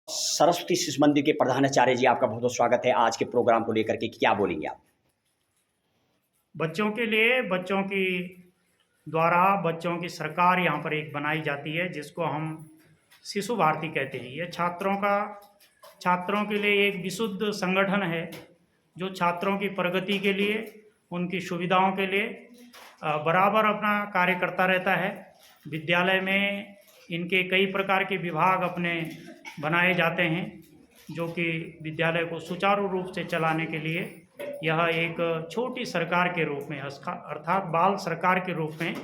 सरस्वती शिशु मंदिर के प्रधानाचार्य जी, आपका बहुत बहुत स्वागत है। आज के प्रोग्राम को लेकर के क्या बोलेंगे आप? बच्चों के लिए बच्चों की द्वारा बच्चों की सरकार यहाँ पर एक बनाई जाती है जिसको हम शिशु भारती कहते हैं। ये छात्रों के लिए एक विशुद्ध संगठन है जो छात्रों की प्रगति के लिए, उनकी सुविधाओं के लिए बराबर अपना कार्य करता रहता है। विद्यालय में इनके कई प्रकार के विभाग अपने बनाए जाते हैं जो कि विद्यालय को सुचारू रूप से चलाने के लिए यह एक छोटी सरकार के रूप में अर्थात बाल सरकार के रूप में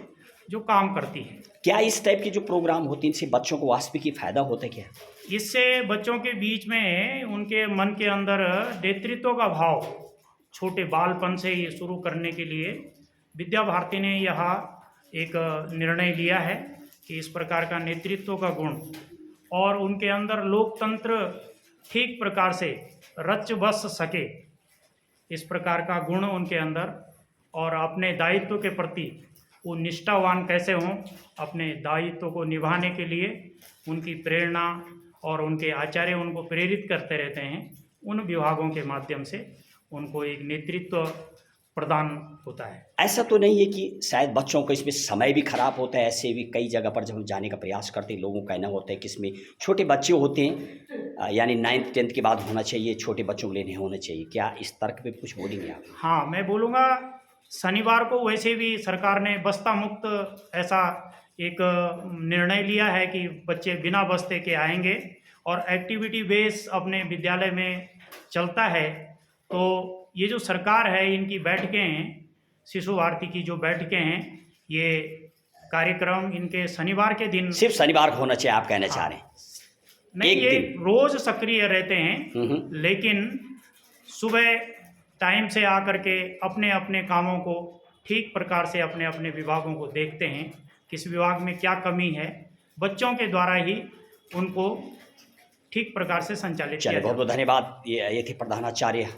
जो काम करती है। क्या इस टाइप के जो प्रोग्राम होते हैं इनसे बच्चों को वास्तविक ही फायदा होता है क्या? इससे बच्चों के बीच में उनके मन के अंदर नेतृत्व का भाव छोटे बालपन से ये शुरू करने के लिए विद्या भारती ने यह एक निर्णय लिया है कि इस प्रकार का नेतृत्व का गुण और उनके अंदर लोकतंत्र ठीक प्रकार से रच बस सके, इस प्रकार का गुण उनके अंदर और अपने दायित्व के प्रति वो निष्ठावान कैसे हों, अपने दायित्व को निभाने के लिए उनकी प्रेरणा और उनके आचार्य उनको प्रेरित करते रहते हैं। उन विभागों के माध्यम से उनको एक नेतृत्व प्रदान होता है। ऐसा तो नहीं है कि शायद बच्चों को इसमें समय भी खराब होता है? ऐसे भी कई जगह पर जब हम जाने का प्रयास करते हैं, लोगों का कहना होता है कि इसमें छोटे बच्चे होते हैं, यानी 9th 10th के बाद होना चाहिए, छोटे बच्चों के लिए नहीं होना चाहिए। क्या इस तर्क पे कुछ बोलेंगे आप? हाँ, मैं बोलूँगा। शनिवार को वैसे भी सरकार ने बस्ता मुक्त ऐसा एक निर्णय लिया है कि बच्चे बिना बस्ते के आएंगे और एक्टिविटी बेस अपने विद्यालय में चलता है। तो ये जो सरकार है, इनकी बैठकें हैं, शिशु भारती की जो बैठकें हैं, ये कार्यक्रम इनके शनिवार के दिन, सिर्फ शनिवार को होना चाहिए आप कहना चाह रहे हैं? नहीं, ये रोज सक्रिय रहते हैं, लेकिन सुबह टाइम से आकर के अपने अपने कामों को ठीक प्रकार से अपने अपने विभागों को देखते हैं, किस विभाग में क्या कमी है, बच्चों के द्वारा ही उनको ठीक प्रकार से संचालित किया। बहुत बहुत धन्यवाद। ये थे प्रधानाचार्य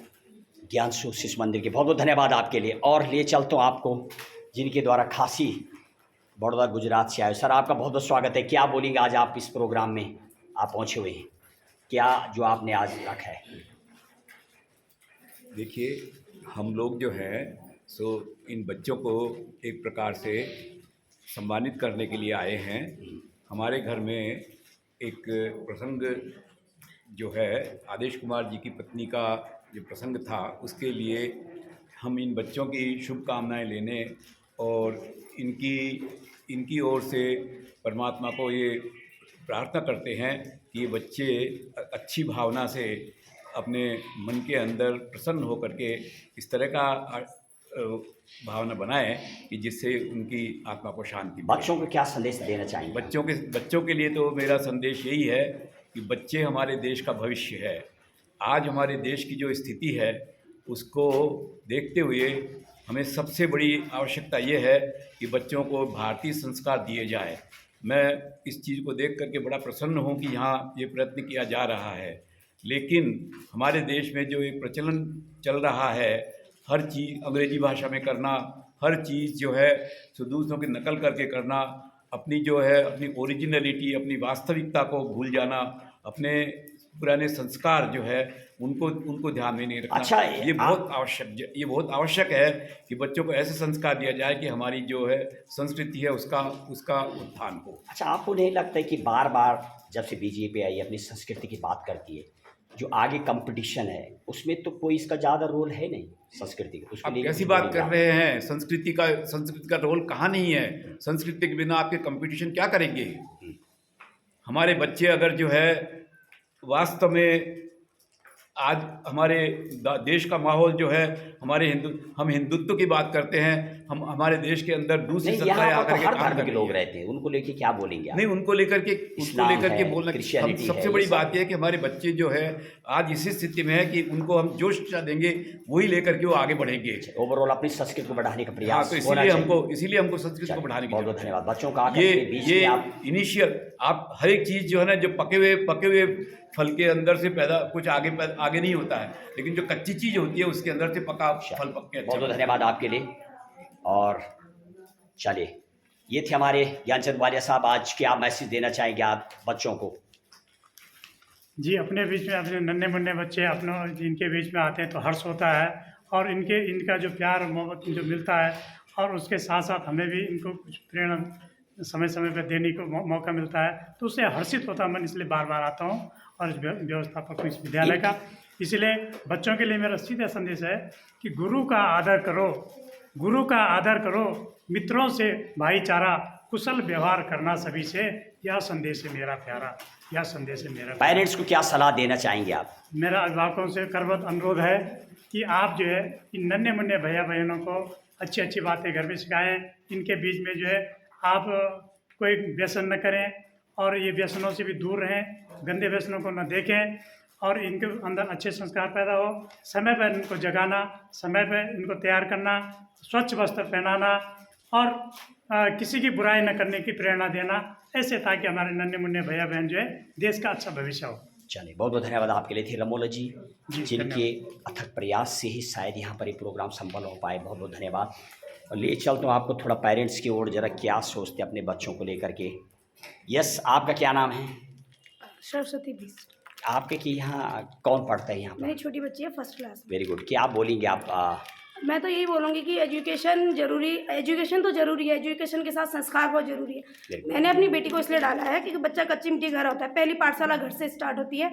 ज्ञानसु शिशु मंदिर के। बहुत बहुत धन्यवाद आपके लिए। और ले चलता हूँ आपको जिनके द्वारा खासी बड़ौदा गुजरात से आए। सर, आपका बहुत बहुत स्वागत है। क्या बोलेंगे आज आप इस प्रोग्राम में आप पहुँचे हुए हैं, क्या जो आपने आज रखा है? देखिए, हम लोग जो है सो इन बच्चों को एक प्रकार से सम्मानित करने के लिए आए हैं। हमारे घर में एक प्रसंग जो है आदेश कुमार जी की पत्नी का जो प्रसंग था, उसके लिए हम इन बच्चों की शुभकामनाएं लेने और इनकी ओर से परमात्मा को ये प्रार्थना करते हैं कि ये बच्चे अच्छी भावना से अपने मन के अंदर प्रसन्न होकर के इस तरह का भावना बनाएं कि जिससे उनकी आत्मा को शांति मिले। बच्चों को क्या संदेश देना चाहिए? बच्चों के लिए तो मेरा संदेश यही है कि बच्चे हमारे देश का भविष्य है। आज हमारे देश की जो स्थिति है उसको देखते हुए हमें सबसे बड़ी आवश्यकता ये है कि बच्चों को भारतीय संस्कार दिए जाए। मैं इस चीज़ को देख करके बड़ा प्रसन्न हूँ कि यहाँ ये प्रयत्न किया जा रहा है। लेकिन हमारे देश में जो एक प्रचलन चल रहा है, हर चीज़ अंग्रेजी भाषा में करना, हर चीज़ जो है सो दूसरों की नकल करके करना, अपनी जो है अपनी ओरिजिनलिटी, अपनी वास्तविकता को भूल जाना, अपने पुराने संस्कार जो है उनको ध्यान में नहीं रखना। अच्छा, ये बहुत आवश्यक है कि बच्चों को ऐसे संस्कार दिया जाए कि हमारी जो है संस्कृति है उसका उत्थान हो। अच्छा, आपको नहीं लगता है कि बार बार जब से बीजेपी आई अपनी संस्कृति की बात करती है, जो आगे कंपटीशन है उसमें तो कोई इसका ज़्यादा रोल है नहीं संस्कृति का? आप कैसी बात कर रहे हैं? संस्कृति का रोल कहाँ नहीं है? संस्कृति के बिना आपके कंपटीशन क्या करेंगे? हमारे बच्चे अगर जो है वास्तव में आज हमारे देश का माहौल जो है, हम हिंदुत्व की बात करते हैं, हम हमारे देश के अंदर दूसरी सत्ताएं आकर के काम कर लोग रहते हैं, उनको लेके क्या बोलेंगे आप? नहीं, उनको लेकर के बोलना सबसे बड़ी बात यह है कि हमारे बच्चे जो है आज इसी स्थिति में है कि उनको हम जो शिक्षा देंगे वही लेकर के वो आगे बढ़ेंगे। ओवरऑल अपनी संस्कृति को बढ़ाने का प्रयास। तो इसीलिए हमको संस्कृति को बढ़ाने की बहुत धन्यवाद। बच्चों का ये इनिशियल आप हर एक चीज़ जो है ना, जो पके हुए फल के अंदर से पैदा कुछ आगे नहीं होता है, लेकिन जो कच्ची चीज़ होती है उसके अंदर से पका फल पक के। बहुत धन्यवाद आपके लिए। और चलिए, ये थे हमारे ज्ञानचंद वालिया साहब। आज क्या मैसेज देना चाहेंगे आप बच्चों को? जी, अपने बीच में अपने नन्हे मुन्ने बच्चे अपनों इनके बीच में आते हैं तो हर्ष होता है, और इनका जो प्यार और मोहब्बत जो मिलता है, और उसके साथ साथ हमें भी इनको कुछ प्रेरणा समय समय पर देने को मौका मिलता है, तो उससे हर्षित होता मन, इसलिए बार बार आता हूँ। और इस व्यवस्थापक इस विद्यालय का, इसलिए बच्चों के लिए मेरा सीधा संदेश है कि गुरु का आदर करो, गुरु का आदर करो, मित्रों से भाईचारा, कुशल व्यवहार करना सभी से, यह संदेश है मेरा प्यारा, यह संदेश है मेरा। पेरेंट्स को क्या सलाह देना चाहेंगे आप? मेरा अभिभावकों से करबद्ध अनुरोध है कि आप जो है इन नन्हे मुन्ने भैया बहनों को अच्छी अच्छी बातें घर में सिखाएं। इनके बीच में जो है आप कोई व्यसन न करें, और ये व्यसनों से भी दूर रहें, गंदे व्यसनों को न देखें, और इनके अंदर अच्छे संस्कार पैदा हो। समय पर इनको जगाना, समय पर इनको तैयार करना, स्वच्छ वस्त्र पहनाना, और किसी की बुराई न करने की प्रेरणा देना, ऐसे ताकि हमारे नन्हे मुन्ने भैया बहन जो है देश का अच्छा भविष्य हो। चलिए, बहुत बहुत धन्यवाद आपके लिए थे रमोला जी, जी, जिनके अथक प्रयास से ही शायद यहाँ पर ये प्रोग्राम संपन्न हो पाए। बहुत बहुत धन्यवाद। और ले चलता हूँ आपको थोड़ा पेरेंट्स की ओर, जरा क्या सोचते हैं अपने बच्चों को लेकर के। यस, आपका क्या नाम है? सरस्वती बिस्ट। आपके कि यहाँ कौन पढ़ता है यहाँ पर? मेरी छोटी बच्ची है फर्स्ट क्लास में। Very good. क्या आप बोलेंगे आप? मैं तो यही बोलूँगी कि एजुकेशन तो ज़रूरी है, एजुकेशन के साथ संस्कार बहुत ज़रूरी है। मैंने अपनी बेटी को इसलिए डाला है क्योंकि बच्चा कच्ची मिट्टी घर होता है, पहली पाठशाला घर से स्टार्ट होती है।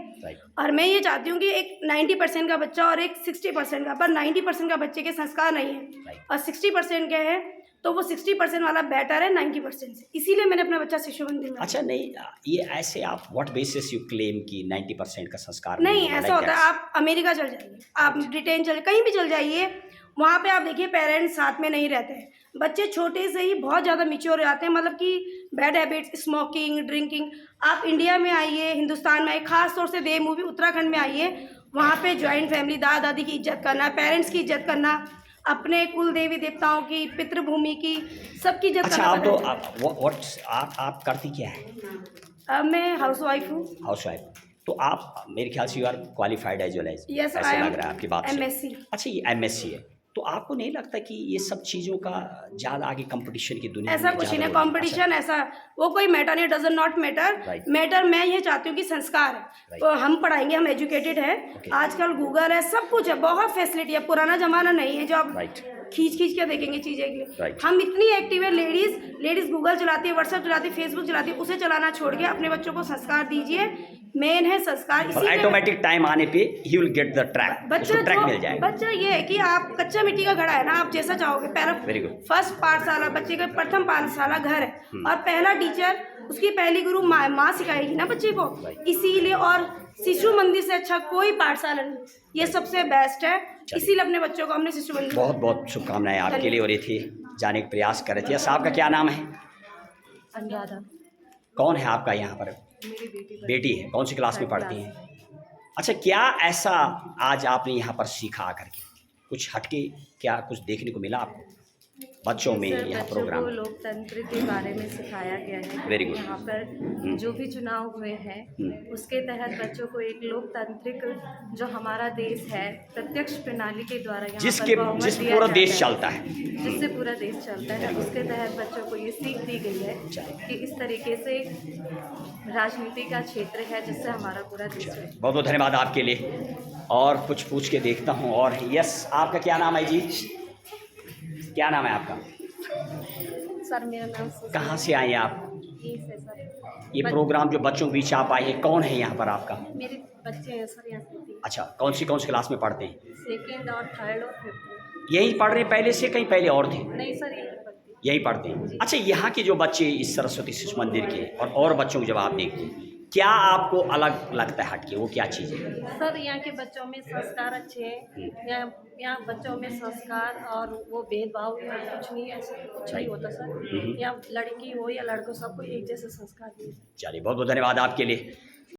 और मैं ये चाहती हूँ कि एक 90% का बच्चा और एक 60% का, पर 90% का बच्चे के संस्कार नहीं है और 60% के हैं, तो वो 60% वाला बेटर है 90% से। इसीलिए मैंने अपना बच्चा शिशु मंदिर में। अच्छा, नहीं, ये ऐसे आप व्हाट बेसिस यू क्लेम कि 90% का संस्कार नहीं, ऐसा होता है। आप अमेरिका चल जाइए, आप ब्रिटेन चल, कहीं भी चल जाइए, वहाँ पे आप देखिए पेरेंट्स साथ में नहीं रहते हैं, बच्चे छोटे से ही बहुत ज़्यादा मैच्योर हो जाते हैं, मतलब कि बैड हैबिट्स, स्मोकिंग, ड्रिंकिंग। आप इंडिया में आइए, हिंदुस्तान में आइए, खास तौर से देव मूवी उत्तराखंड में आइए, वहाँ पे जॉइंट फैमिली, दादा दादी की इज्जत करना, पेरेंट्स की इज्जत करना, अपने कुल देवी देवताओं की, पितृभूमि की, सबकी इज्जत अच्छा, करना। आप करती क्या है? अब मैं हाउस वाइफ हूँ। Housewife. तो आप, मेरे ख्याल से you are qualified as well as, yes, ऐसा लग रहा है आपकी बात से। MSc। अच्छा, ये MSc है, तो आपको नहीं लगता कि ये सब चीज़ों का ज़्यादा आगे कंपटीशन की दुनिया ऐसा में कुछ नहीं है, ज़्यादा हो रहा है? कंपटीशन ऐसा वो कोई मैटर नहीं, डजन नॉट मैटर। मैटर मैं ये चाहती हूँ कि संस्कार है, तो हम पढ़ाएंगे, हम एजुकेटेड है, आजकल गूगल है, सब कुछ है, बहुत फैसिलिटी है, पुराना जमाना नहीं है जो आप खींच के देखेंगे चीज़ें के लिए। हम इतनी एक्टिव है, लेडीज़ गूगल चलाती है, व्हाट्सएप चलाती है, फेसबुक चलाती है, उसे चलाना छोड़ के अपने बच्चों को संस्कार दीजिए। मेन है संस्कार। ऑटोमेटिक टाइम आने पे he will get the track, उसको ट्रैक मिल जाएगा। बच्चा ये है कि आप कच्चा मिट्टी का घड़ा है ना, आप जैसा चाहोगे। Very good. फर्स्ट पाठशाला, बच्चे का प्रथम पाठशाला घर है, और पहला टीचर, उसकी पहली गुरु माँ सिखाएगी ना बच्चे को, इसीलिए। और शिशु मंदिर से अच्छा कोई पाठशाला नहीं, ये सबसे बेस्ट है, इसीलिए अपने बच्चों को हमने शिशु मंदिर। बहुत बहुत शुभकामनाएं आपके लिए। और ये थी जाने का प्रयास कर रहे थे। साहब का क्या नाम है? अनुराधा। कौन है आपका यहाँ पर? मेरी बेटी है। कौन सी क्लास में पढ़ती हैं? अच्छा, क्या ऐसा आज आपने यहाँ पर सीखा आकर के? कुछ हटके क्या कुछ देखने को मिला आपको बच्चों में यहाँ प्रोग्राम? लोकतंत्र के बारे में सिखाया गया है। Very good. यहाँ पर जो भी चुनाव हुए हैं उसके तहत बच्चों को एक लोकतांत्रिक, जो हमारा देश है, प्रत्यक्ष प्रणाली के द्वारा यहाँ जिस पर बहुमत पूरा दिया जाता देश है, चलता है, जिससे पूरा देश चलता है, उसके तहत बच्चों को ये सीख दी गई है कि इस तरीके से राजनीति का क्षेत्र है जिससे हमारा पूरा देश है। बहुत बहुत धन्यवाद आपके लिए। और कुछ पूछ के देखता हूँ। और यस, आपका क्या नाम है जी? क्या नाम है आपका? सर मेरा नाम कहाँ से आए आप? सर। ये प्रोग्राम जो बच्चों के बीच आप आए हैं, कौन है यहाँ पर आपका? मेरे बच्चे हैं सर यहाँ से। अच्छा, कौन सी क्लास में पढ़ते हैं? सेकेंड और थर्ड और फिफ्थ। यही पढ़ रहे पहले से, कहीं पहले और थे? नहीं सर, यही पढ़ती। यही पढ़ते हैं। अच्छा, यहाँ के जो बच्चे इस सरस्वती शिशु मंदिर के और बच्चों को जब आप देखते हैं, क्या आपको अलग लगता है हटके? वो क्या चीज़ है? सर यहाँ के बच्चों में संस्कार अच्छे हैं। यहाँ बच्चों में संस्कार और वो भेदभाव कुछ नहीं, ऐसा कुछ नहीं होता सर। यहाँ लड़की हो या लड़कों, सबको एक जैसे संस्कार दिए। चलिए, बहुत बहुत धन्यवाद आपके लिए।